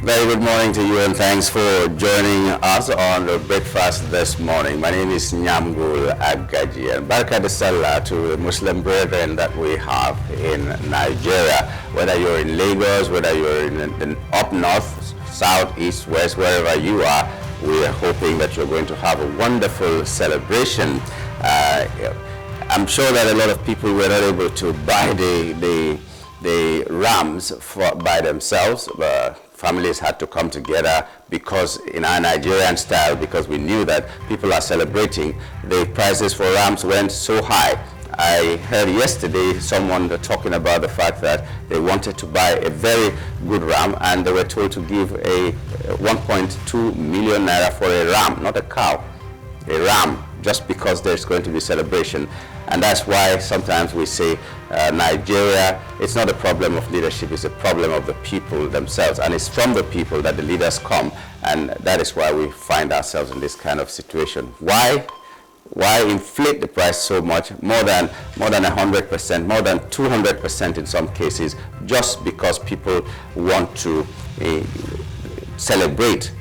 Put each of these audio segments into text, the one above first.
Very good morning to you and thanks for joining us on the breakfast this morning. My name is Nyamgul Agaji and Barka de Sallah to the Muslim brethren that we have in Nigeria. Whether you're in Lagos, whether you're in up north, south, east, west, wherever you are, we are hoping that you're going to have a wonderful celebration. I'm sure that a lot of people were not able to buy the rams by themselves. Families had to come together because in our Nigerian style, because we knew that people are celebrating, the prices for rams went so high. I heard yesterday someone talking about the fact that they wanted to buy a very good ram and they were told to give a 1.2 million naira for a ram, not a cow, a ram, just because there's going to be celebration. And that's why sometimes we say Nigeria, it's not a problem of leadership, it's a problem of the people themselves. And it's from the people that the leaders come. And that is why we find ourselves in this kind of situation. Why inflate the price so much, more than 100%, more than 200% in some cases, just because people want to celebrate?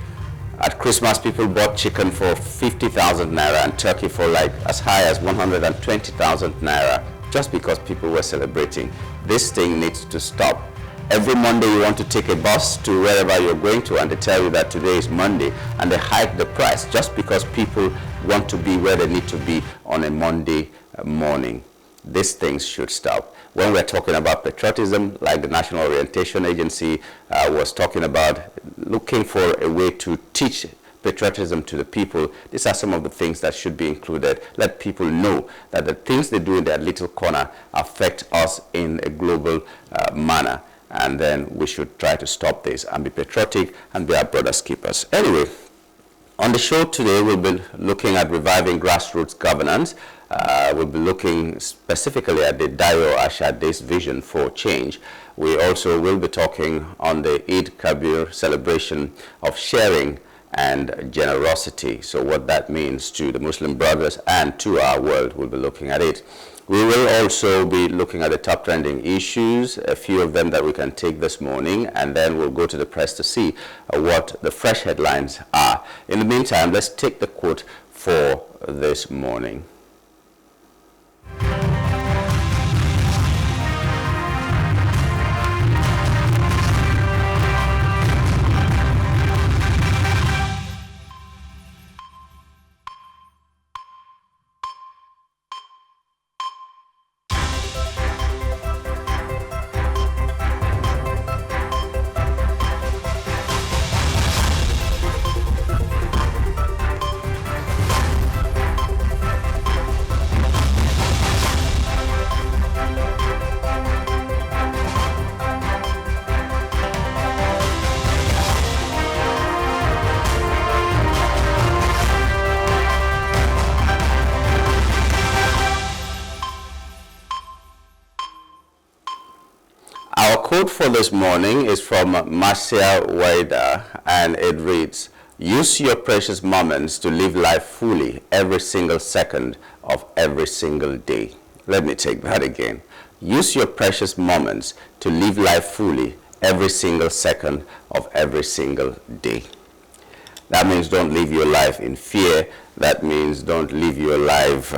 At Christmas, people bought chicken for 50,000 naira and turkey for like as high as 120,000 naira, just because people were celebrating. This thing needs to stop. Every Monday you want to take a bus to wherever you're going to and they tell you that today is Monday and they hike the price just because people want to be where they need to be on a Monday morning. These things should stop. When we're talking about patriotism, like the National Orientation Agency was talking about, looking for a way to teach patriotism to the people, these are some of the things that should be included. Let people know that the things they do in their little corner affect us in a global manner. And then we should try to stop this and be patriotic and be our brother's keepers. Anyway, on the show today, we'll be looking at reviving grassroots governance. We'll be looking specifically at the Dayo Ashade's vision for change. We also will be talking on the Eid Kabir celebration of sharing and generosity. So what that means to the Muslim brothers and to our world, we'll be looking at it. We will also be looking at the top trending issues, a few of them that we can take this morning, and then we'll go to the press to see what the fresh headlines are. In the meantime, let's take the quote for this morning. Our quote for this morning is from Marcia Waida, and it reads, "Use your precious moments to live life fully every single second of every single day." Let me take that again. Use your precious moments to live life fully every single second of every single day. That means don't live your life in fear. That means don't live your life,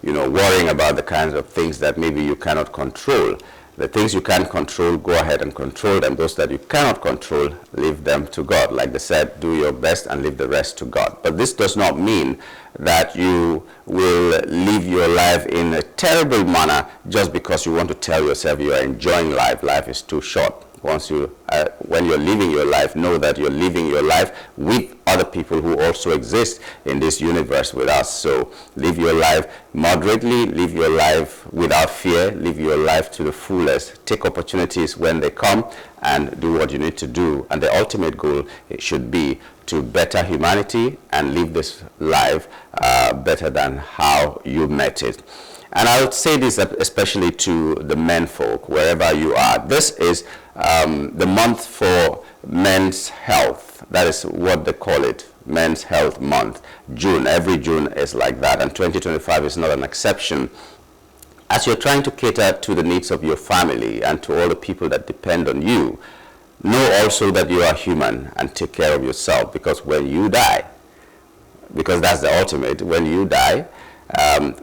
worrying about the kinds of things that maybe you cannot control. The things you can control, go ahead and control them. Those that you cannot control, leave them to God. Like they said, do your best and leave the rest to God. But this does not mean that you will live your life in a terrible manner just because you want to tell yourself you are enjoying life. Life is too short. When you're living your life, know that you're living your life with other people who also exist in this universe with us. So live your life moderately, live your life without fear, live your life to the fullest. Take opportunities when they come and do what you need to do. And the ultimate goal should be to better humanity and live this life better than how you met it. And I would say this especially to the men folk, wherever you are. This is the month for men's health. That is what they call it, Men's Health Month. June, every June is like that, and 2025 is not an exception. As you're trying to cater to the needs of your family and to all the people that depend on you, Know also that you are human and take care of yourself, because when you die, because that's the ultimate, when you die,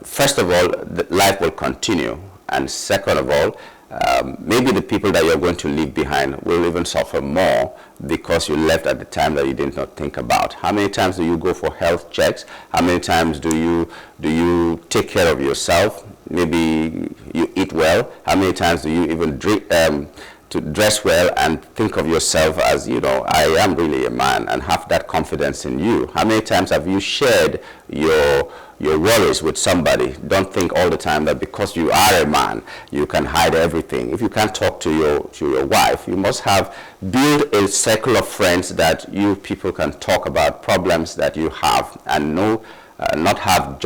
first of all, life will continue. And second of all, maybe the people that you're going to leave behind will even suffer more because you left at the time that you did not think about. How many times do you go for health checks? How many times do you take care of yourself? Maybe you eat well. How many times do you even to dress well and think of yourself as, I am really a man, and have that confidence in you? How many times have you shared your worries with somebody? Don't think all the time that because you are a man, you can hide everything. If you can't talk to your wife, you must have built a circle of friends that you people can talk about problems that you have, and not have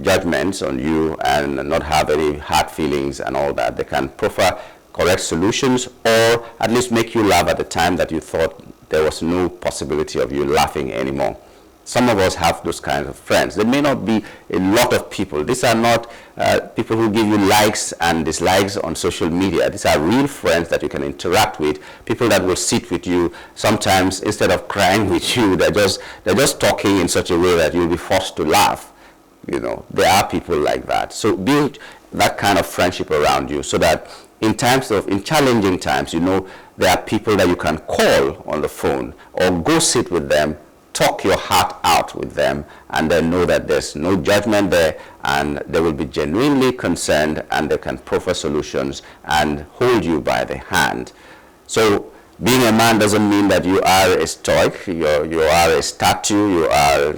judgments on you, and not have any hard feelings and all that. They can proffer correct solutions, or at least make you laugh at the time that you thought there was no possibility of you laughing anymore. Some of us have those kinds of friends. There may not be a lot of people. These are not people who give you likes and dislikes on social media. These are real friends that you can interact with, people that will sit with you. Sometimes instead of crying with you, they're just talking in such a way that you'll be forced to laugh. There are people like that. So build that kind of friendship around you, so that in challenging times, there are people that you can call on the phone, or go sit with them, talk your heart out with them, and then know that there's no judgment there, and they will be genuinely concerned, and they can proffer solutions and hold you by the hand. So being a man doesn't mean that you are a stoic, you are a statue, you are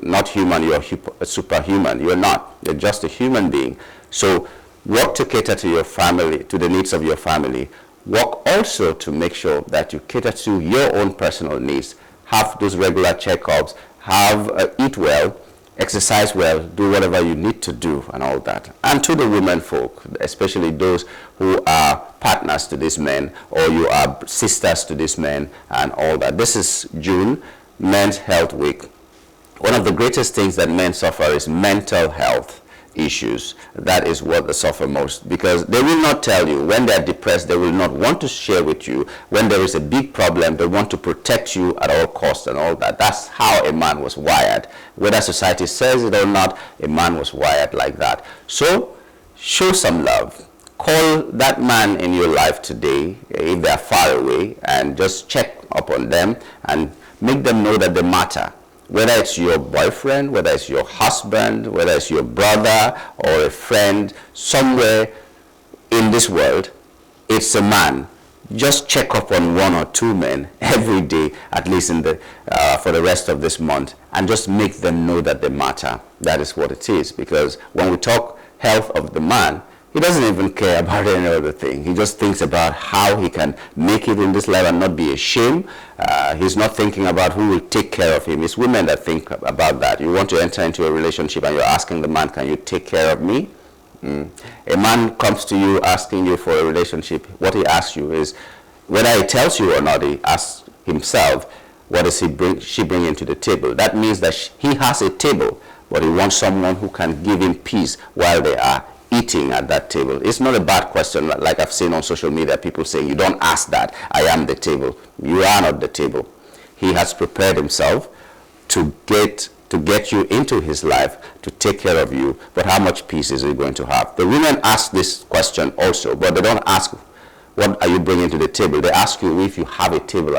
not human, you're superhuman. You're not. You're just a human being. So work to cater to your family, to the needs of your family. Work also to make sure that you cater to your own personal needs. Have those regular checkups, eat well, exercise well, do whatever you need to do, and all that. And to the women folk, especially those who are partners to these men, or you are sisters to these men, and all that. This is June, Men's Health Week. One of the greatest things that men suffer is mental health issues. That is what they suffer most, because they will not tell you. When they are depressed, they will not want to share with you. When there is a big problem, they want to protect you at all costs and all that. That's how a man was wired. Whether society says it or not, a man was wired like that. So show some love. Call that man in your life today, if they are far away, and just check up on them and make them know that they matter. Whether it's your boyfriend, whether it's your husband, whether it's your brother or a friend somewhere in this world, it's a man. Just check up on one or two men every day, at least for the rest of this month, and just make them know that they matter. That is what it is. Because when we talk health of the man, he doesn't even care about any other thing. He just thinks about how he can make it in this life and not be ashamed. He's not thinking about who will take care of him. It's women that think about that. You want to enter into a relationship and you're asking the man, can you take care of me? A man comes to you asking you for a relationship. What he asks you is, whether he tells you or not, he asks himself, what does she bring into the table? That means that he has a table, but he wants someone who can give him peace while they are eating at that table. It's not a bad question, like I've seen on social media, people saying, you don't ask that, I am the table. You are not the table. He has prepared himself to get you into his life, to take care of you, but how much peace is he going to have? The women ask this question also, but they don't ask, what are you bringing to the table? They ask you if you have a table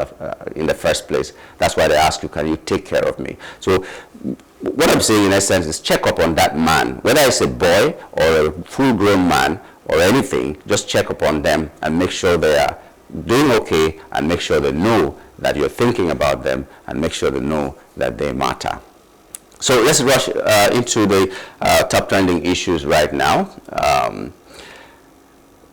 in the first place. That's why they ask you, can you take care of me? So what I'm saying in essence is check up on that man, whether it's a boy or a full-grown man or anything. Just check up on them and make sure they are doing okay, and make sure they know that you're thinking about them, and make sure they know that they matter. So let's rush into the top trending issues right now.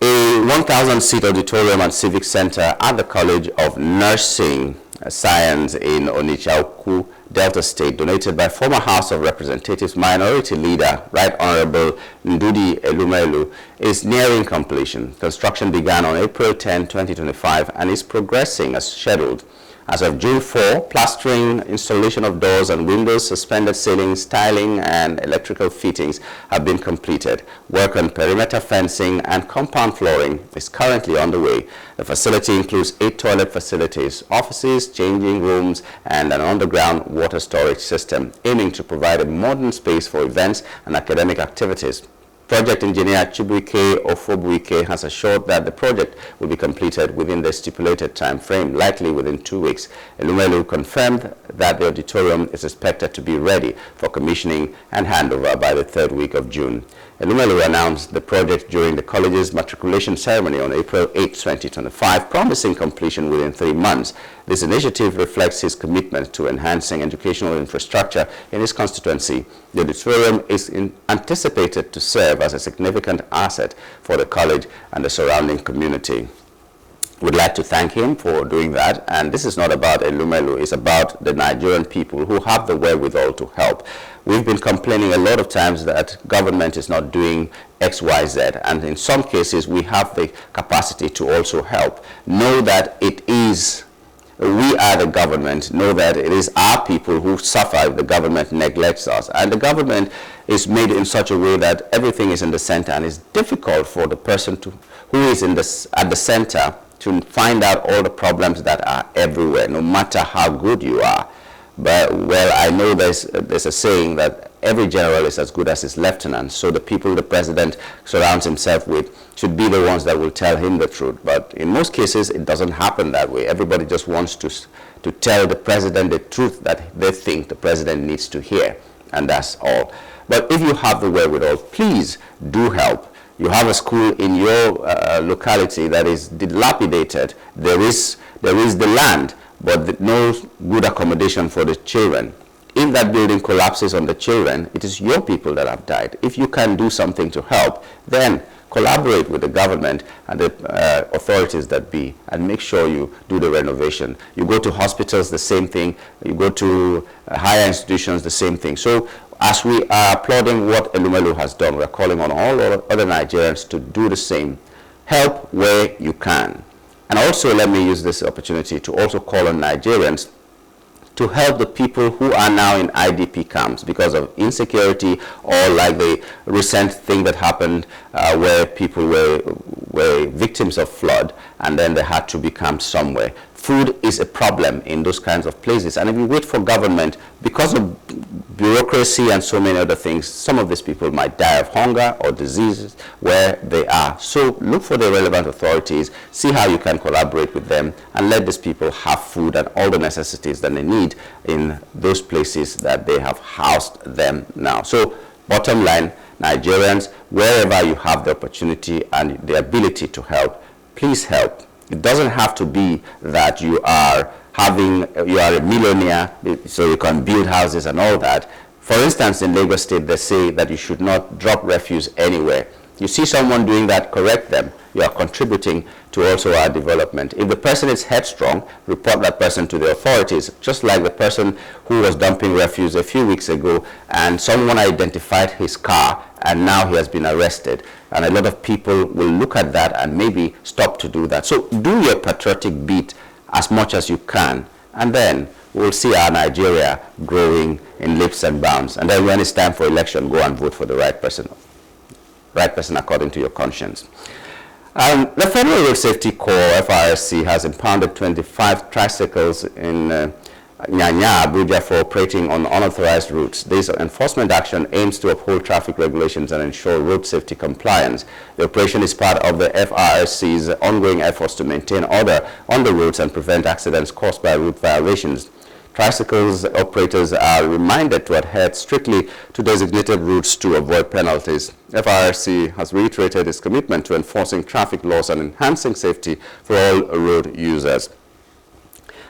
A 1,000-seat auditorium and civic center at the College of Nursing Science in Onitsha, Delta State, donated by former House of Representatives Minority Leader, Right Honorable Ndudi Elumelu, is nearing completion. Construction began on April 10, 2025, and is progressing as scheduled. As of June 4, plastering, installation of doors and windows, suspended ceilings, tiling, and electrical fittings have been completed. Work on perimeter fencing and compound flooring is currently underway. The facility includes 8 toilet facilities, offices, changing rooms, and an underground water storage system, aiming to provide a modern space for events and academic activities. Project engineer Chibuike Ofobuike has assured that the project will be completed within the stipulated time frame, likely within 2 weeks. Elumelu confirmed that the auditorium is expected to be ready for commissioning and handover by the 3rd week of June. Elumelu announced the project during the college's matriculation ceremony on April 8, 2025, promising completion within 3 months. This initiative reflects his commitment to enhancing educational infrastructure in his constituency. The auditorium is anticipated to serve as a significant asset for the college and the surrounding community. We'd like to thank him for doing that, and this is not about Elumelu, it's about the Nigerian people who have the wherewithal to help. We've been complaining a lot of times that government is not doing X, Y, Z, and in some cases we have the capacity to also help. Know that we are the government. Know that it is our people who suffer if the government neglects us. And the government is made in such a way that everything is in the center, and it's difficult for the person who is at the center to find out all the problems that are everywhere, no matter how good you are. But, well, I know there's a saying that every general is as good as his lieutenant, so the people the president surrounds himself with should be the ones that will tell him the truth. But in most cases, it doesn't happen that way. Everybody just wants to tell the president the truth that they think the president needs to hear, and that's all. But if you have the wherewithal, please do help. You have a school in your locality that is dilapidated. There is the land, but no good accommodation for the children. If that building collapses on the children, it is your people that have died. If you can do something to help, then collaborate with the government and the authorities that be, and make sure you do the renovation. You go to hospitals, the same thing. You go to higher institutions, the same thing. So as we are applauding what Elumelu has done, we are calling on all other Nigerians to do the same. Help where you can. And also, let me use this opportunity to also call on Nigerians to help the people who are now in IDP camps because of insecurity, or like the recent thing that happened where people were victims of flood and then they had to be camped somewhere. Food is a problem in those kinds of places, and if you wait for government, because of bureaucracy and so many other things, some of these people might die of hunger or diseases where they are. So look for the relevant authorities, see how you can collaborate with them, and let these people have food and all the necessities that they need in those places that they have housed them now. So bottom line, Nigerians, wherever you have the opportunity and the ability to help, please help. It doesn't have to be that you are a millionaire so you can build houses and all that. For instance, in Lagos State, they say that you should not drop refuse anywhere. You see someone doing that, correct them. You are contributing to also our development. If the person is headstrong, report that person to the authorities, just like the person who was dumping refuse a few weeks ago, and someone identified his car, and now he has been arrested. And a lot of people will look at that and maybe stop to do that. So do your patriotic beat as much as you can, and then we'll see our Nigeria growing in leaps and bounds. And then when it's time for election, go and vote for the right person according to your conscience. The Federal Road Safety Corps, FRSC, has impounded 25 tricycles in Nyanya, Abuja, for operating on unauthorized routes. This enforcement action aims to uphold traffic regulations and ensure road safety compliance. The operation is part of the FRSC's ongoing efforts to maintain order on the roads and prevent accidents caused by route violations. Tricycles operators are reminded to adhere strictly to designated routes to avoid penalties. FRC has reiterated its commitment to enforcing traffic laws and enhancing safety for all road users.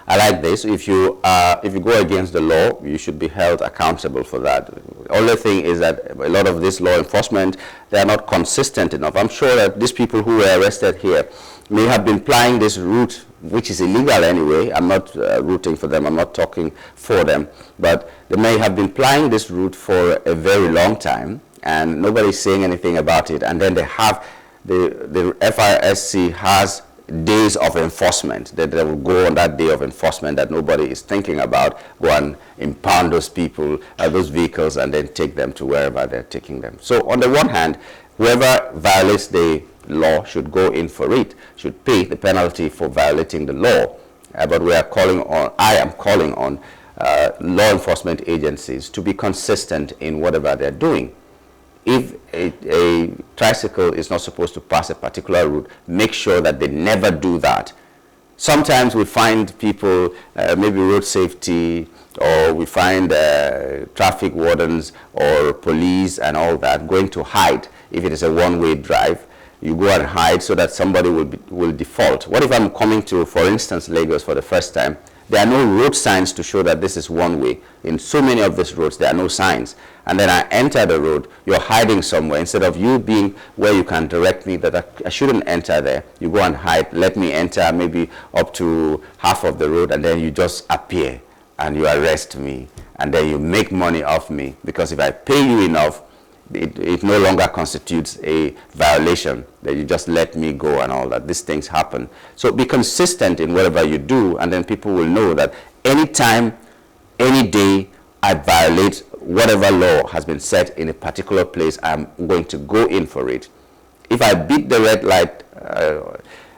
I like this. If you go against the law, you should be held accountable for that. The only thing is that a lot of this law enforcement, they are not consistent enough. I'm sure that these people who were arrested here may have been plying this route, which is illegal anyway. I'm not rooting for them. I'm not talking for them. But they may have been plying this route for a very long time, and nobody's saying anything about it. And then they have, the FRSC has days of enforcement, that they will go on that day of enforcement that nobody is thinking about, go and impound those people, those vehicles, and then take them to wherever they're taking them. So on the one hand, whoever violates the law should go in for it, should pay the penalty for violating the law. But I am calling on law enforcement agencies to be consistent in whatever they're doing. If a tricycle is not supposed to pass a particular route, make sure that they never do that. Sometimes we find people, maybe road safety, or we find traffic wardens or police and all that, going to hide. If it is a one-way drive, you go and hide so that somebody will default. What if I'm coming to, for instance, Lagos for the first time? There are no road signs to show that this is one way. In so many of these roads, there are no signs. And then I enter the road, you're hiding somewhere. Instead of you being where you can direct me that I shouldn't enter there, you go and hide, let me enter maybe up to half of the road, and then you just appear and you arrest me. And then you make money off me. Because if I pay you enough, it no longer constitutes a violation, that you just let me go and all that. These things happen. So be consistent in whatever you do, and then people will know that anytime, any day, I violate whatever law has been set in a particular place, I'm going to go in for it. If I beat the red light,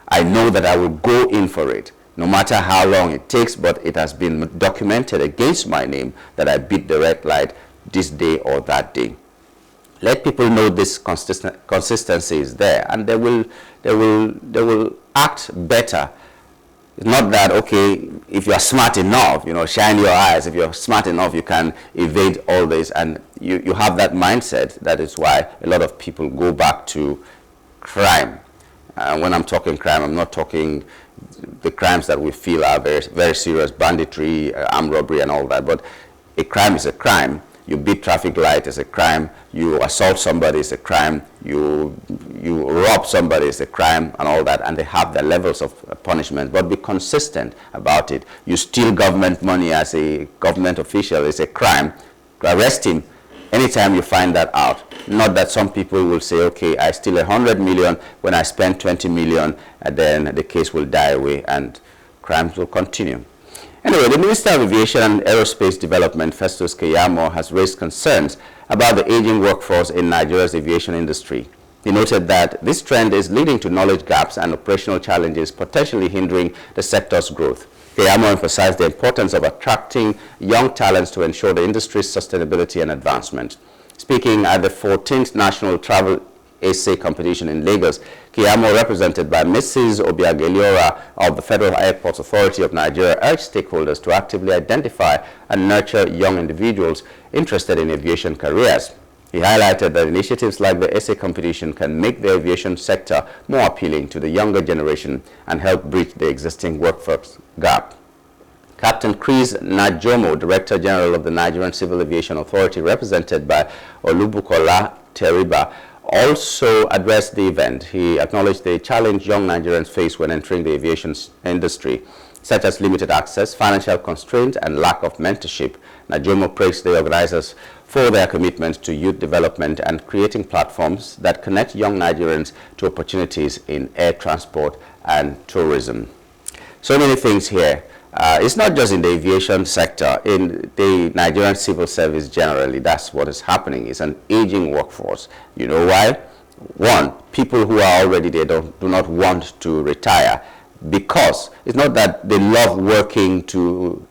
I know that I will go in for it, no matter how long it takes, but it has been documented against my name that I beat the red light this day or that day. Let people know this consistency is there, and they will act better. It's not that, okay, if you are smart enough, shine your eyes. If you're smart enough, you can evade all this, and you have that mindset. That is why a lot of people go back to crime. When I'm talking crime, I'm not talking the crimes that we feel are very, very serious, banditry, armed robbery, and all that. But a crime is a crime. You beat traffic light is a crime. You assault somebody is a crime. You rob somebody is a crime, and all that. And they have their levels of punishment. But be consistent about it. You steal government money as a government official is a crime. Arrest him anytime you find that out. Not that some people will say, okay, I steal 100 million when I spend 20 million, and then the case will die away and crimes will continue. Anyway, the Minister of Aviation and Aerospace Development, Festus Keyamo, has raised concerns about the aging workforce in Nigeria's aviation industry. He noted that this trend is leading to knowledge gaps and operational challenges, potentially hindering the sector's growth. Keyamo emphasized the importance of attracting young talents to ensure the industry's sustainability and advancement. Speaking at the 14th National Travel Essay Competition in Lagos, Keyamo, represented by Mrs. Obiageliora of the Federal Airports Authority of Nigeria, urged stakeholders to actively identify and nurture young individuals interested in aviation careers. He highlighted that initiatives like the essay competition can make the aviation sector more appealing to the younger generation and help bridge the existing workforce gap. Captain Chris Najomo, Director General of the Nigerian Civil Aviation Authority, represented by Olubukola Teriba, also addressed the event. He acknowledged the challenge young Nigerians face when entering the aviation industry, such as limited access, financial constraints, and lack of mentorship. Najomo praised the organizers for their commitment to youth development and creating platforms that connect young Nigerians to opportunities in air transport and tourism. So many things here. It's not just in the aviation sector, in the Nigerian civil service generally, that's what is happening. It's an aging workforce. You know why? One, people who are already there do not want to retire, because it's not that they love working to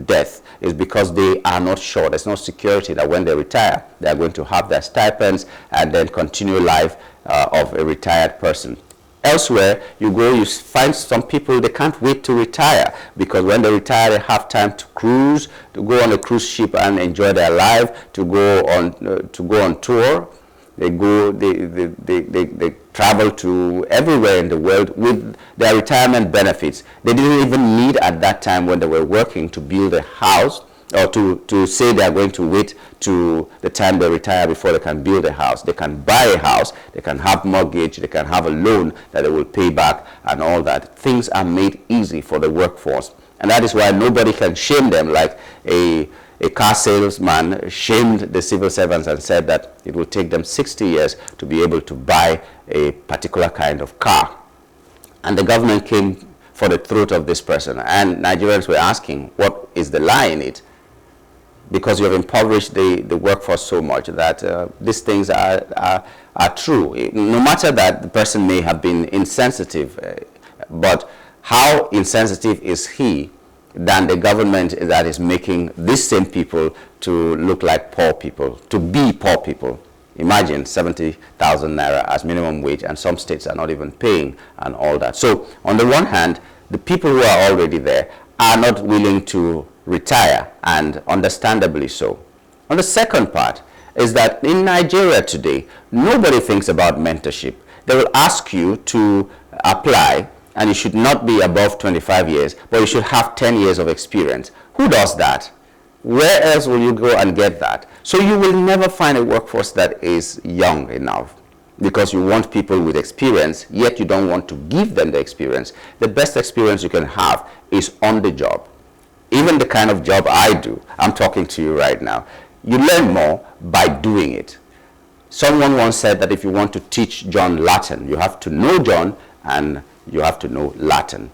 death. It's because they are not sure. There's no security that when they retire, they are going to have their stipends and then continue life of a retired person. Elsewhere, you go, you find some people, they can't wait to retire, because when they retire, they have time to cruise, to go on a cruise ship and enjoy their life, to go on tour. They travel to everywhere in the world with their retirement benefits. They didn't even need at that time when they were working to build a house, or to say they are going to wait to the time they retire before they can build a house. They can buy a house, they can have mortgage, they can have a loan that they will pay back and all that. Things are made easy for the workforce. And that is why nobody can shame them, like a car salesman shamed the civil servants and said that it will take them 60 years to be able to buy a particular kind of car. And the government came for the throat of this person. And Nigerians were asking, what is the lie in it? Because you have impoverished the workforce so much that these things are true. No matter that the person may have been insensitive, but how insensitive is he than the government that is making these same people to look like poor people, to be poor people? Imagine 70,000 naira as minimum wage, and some states are not even paying and all that. So on the one hand, the people who are already there are not willing to retire, and understandably so. On the second part is that in Nigeria today, nobody thinks about mentorship. They will ask you to apply, and you should not be above 25 years, but you should have 10 years of experience. Who does that? Where else will you go and get that? So you will never find a workforce that is young enough, because you want people with experience, yet you don't want to give them the experience. The best experience you can have is on the job. Even the kind of job I do, I'm talking to you right now, you learn more by doing it. Someone once said that if you want to teach John Latin, you have to know John and you have to know Latin.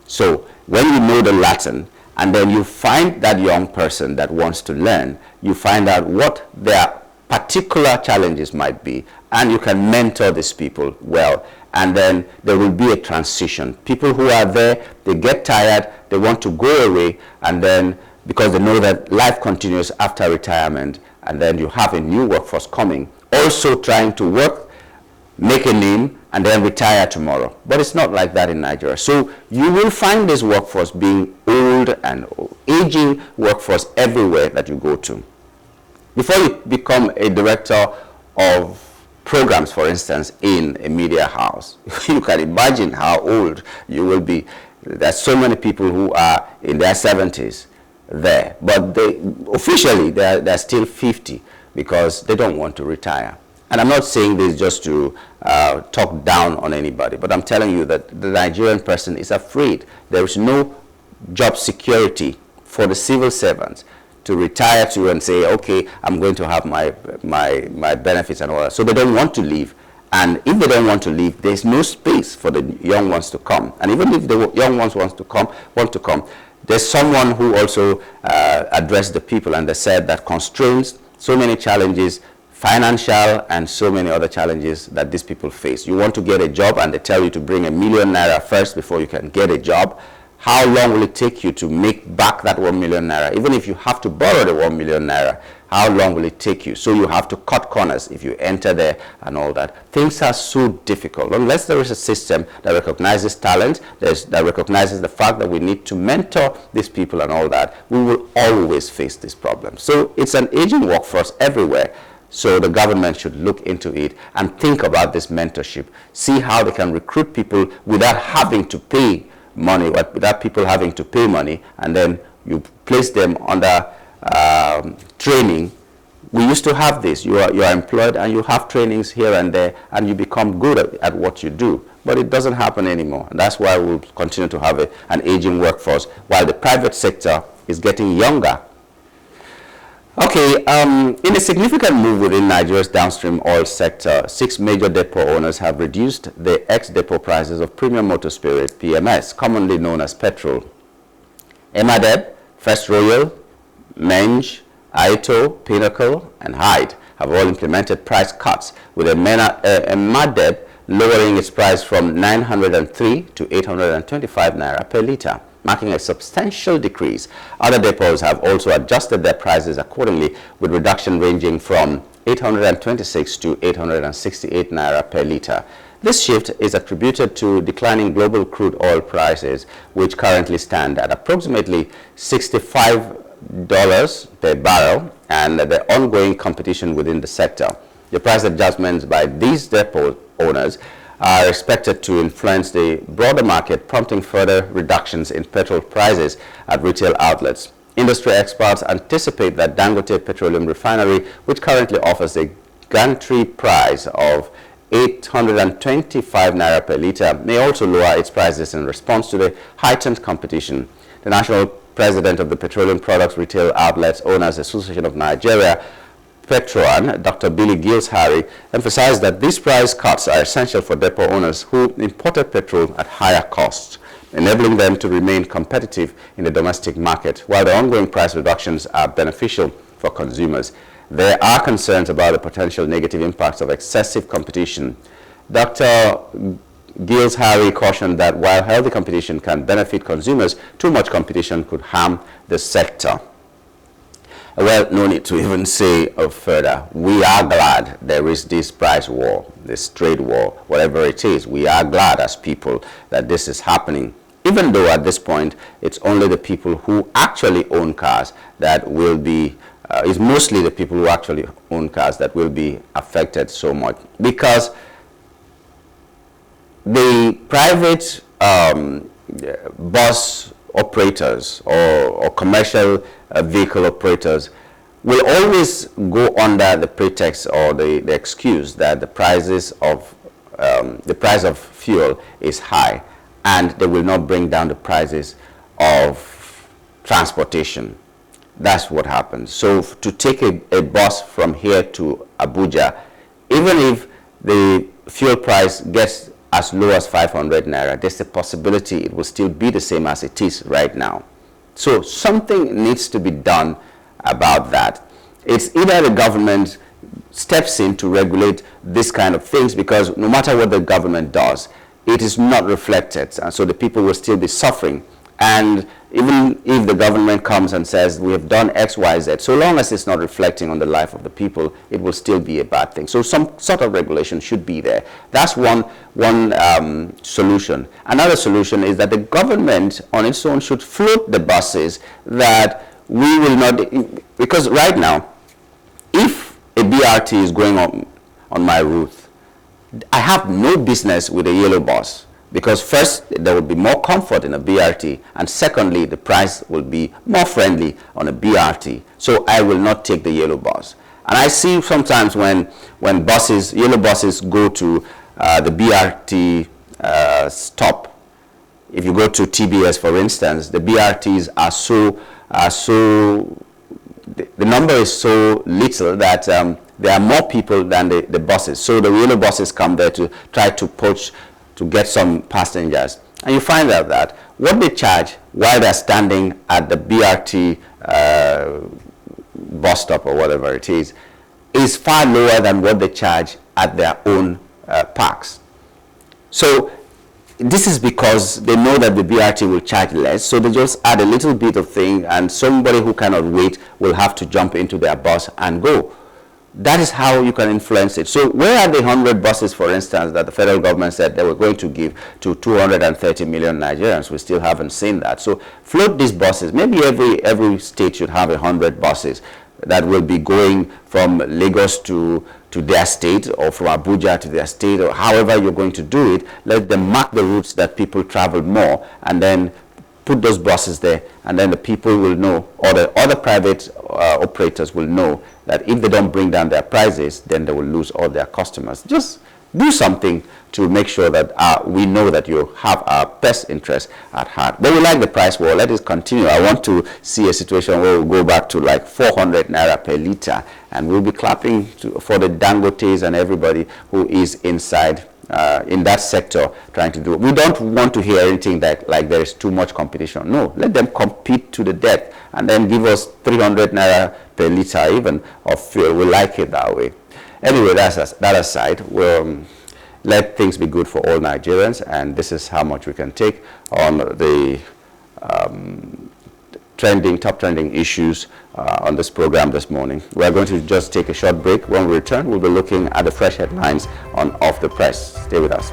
So when you know the Latin, and then you find that young person that wants to learn, you find out what their particular challenges might be, and you can mentor these people well. And then there will be a transition. People who are there, they get tired, they want to go away, and then because they know that life continues after retirement, and then you have a new workforce coming, also trying to work, make a name, and then retire tomorrow. But it's not like that in Nigeria. So you will find this workforce being old and aging workforce everywhere that you go to. Before you become a director of programs, for instance, in a media house, you can imagine how old you will be. There's so many people who are in their 70s there, but officially they're still 50 because they don't want to retire. And I'm not saying this just to talk down on anybody, but I'm telling you that the Nigerian person is afraid. There is no job security for the civil servants to retire to and say, okay, I'm going to have my benefits and all that. So they don't want to leave. And if they don't want to leave, there's no space for the young ones to come. And even if the young ones want to come, there's someone who also addressed the people, and they said that constraints, so many challenges, financial and so many other challenges that these people face. You want to get a job and they tell you to bring ₦1 million first before you can get a job. How long will it take you to make back that ₦1 million? Even if you have to borrow the ₦1 million, how long will it take you? So you have to cut corners if you enter there and all that. Things are so difficult. Unless there is a system that recognizes talent, that recognizes the fact that we need to mentor these people and all that, we will always face this problem. So it's an aging workforce everywhere. So the government should look into it and think about this mentorship, see how they can recruit people without having to pay money, without people having to pay money, and then you place them under training. We used to have this. You are employed and you have trainings here and there, and you become good at what you do. But it doesn't happen anymore. And that's why we'll continue to have an aging workforce, while the private sector is getting younger. Okay, in a significant move within Nigeria's downstream oil sector, 6 major depot owners have reduced the ex-depot prices of premium motor spirit, PMS, commonly known as petrol. Emadeb, First Royal, Menge, Aito, Pinnacle, and Hyde have all implemented price cuts, with Emadeb lowering its price from 903 to 825 naira per litre, marking a substantial decrease. Other depots have also adjusted their prices accordingly, with reduction ranging from 826 to 868 naira per litre. This shift is attributed to declining global crude oil prices, which currently stand at approximately $65 per barrel, and the ongoing competition within the sector. The price adjustments by these depot owners are expected to influence the broader market, prompting further reductions in petrol prices at retail outlets. Industry experts anticipate that Dangote Petroleum Refinery, which currently offers a gantry price of 825 naira per litre, may also lower its prices in response to the heightened competition. The national president of the Petroleum Products Retail Outlets Owners Association of Nigeria, Petron, Dr. Billy Giles-Harry, emphasized that these price cuts are essential for depot owners who imported petrol at higher costs, enabling them to remain competitive in the domestic market. While the ongoing price reductions are beneficial for consumers, there are concerns about the potential negative impacts of excessive competition. Dr. Giles-Harry cautioned that while healthy competition can benefit consumers, too much competition could harm the sector. Well, no need to even say further. We are glad there is this price war, this trade war, whatever it is. We are glad as people that this is happening, even though at this point it's only the people who actually own cars that will be, it's mostly the people who actually own cars that will be affected so much, because the private bus operators or commercial vehicle operators will always go under the pretext or the excuse that the price of fuel is high, and they will not bring down the prices of transportation. That's what happens. So to take a bus from here to Abuja, even if the fuel price gets as low as 500 naira, there's a possibility it will still be the same as it is right now. So something needs to be done about that. It's either the government steps in to regulate this kind of things, because no matter what the government does, it is not reflected, and so the people will still be suffering. And even if the government comes and says we have done X, Y, Z, so long as it's not reflecting on the life of the people, it will still be a bad thing. So some sort of regulation should be there. That's one solution. Another solution is that the government on its own should float the buses, that we will not, because right now, if a BRT is going on my route, I have no business with a yellow bus. Because first, there will be more comfort in a BRT, and secondly, the price will be more friendly on a BRT. So I will not take the yellow bus. And I see sometimes when yellow buses go to the BRT stop. If you go to TBS, for instance, the BRTs the number is so little that there are more people than the buses. So the yellow buses come there to try to poach, to get some passengers. And you find out that what they charge while they're standing at the BRT bus stop or whatever it is far lower than what they charge at their own parks. So this is because they know that the BRT will charge less, so they just add a little bit of thing, and somebody who cannot wait will have to jump into their bus and go. That is how you can influence it. So where are the 100 buses, for instance, that the federal government said they were going to give to 230 million Nigerians? We still haven't seen that. So float these buses. Maybe every state should have 100 buses that will be going from Lagos to their state, or from Abuja to their state, or however you're going to do it. Let them mark the routes that people travel more, and then put those buses there, and then the people will know, or the other private operators will know that if they don't bring down their prices, then they will lose all their customers. Just do something to make sure that we know that you have our best interest at heart. But we like the price war. Let it continue. I want to see a situation where we'll go back to like 400 naira per litre, and we'll be clapping for the Dangotes and everybody who is inside in that sector trying to do it. We don't want to hear anything that like there is too much competition. No, let them compete to the death, and then give us 300 naira per litre even of fuel. We like it that way. Anyway, that aside, we'll let things be good for all Nigerians, and this is how much we can take on the top trending issues on this program this morning. We're going to just take a short break. When we return, we'll be looking at the fresh headlines on Off the Press. Stay with us.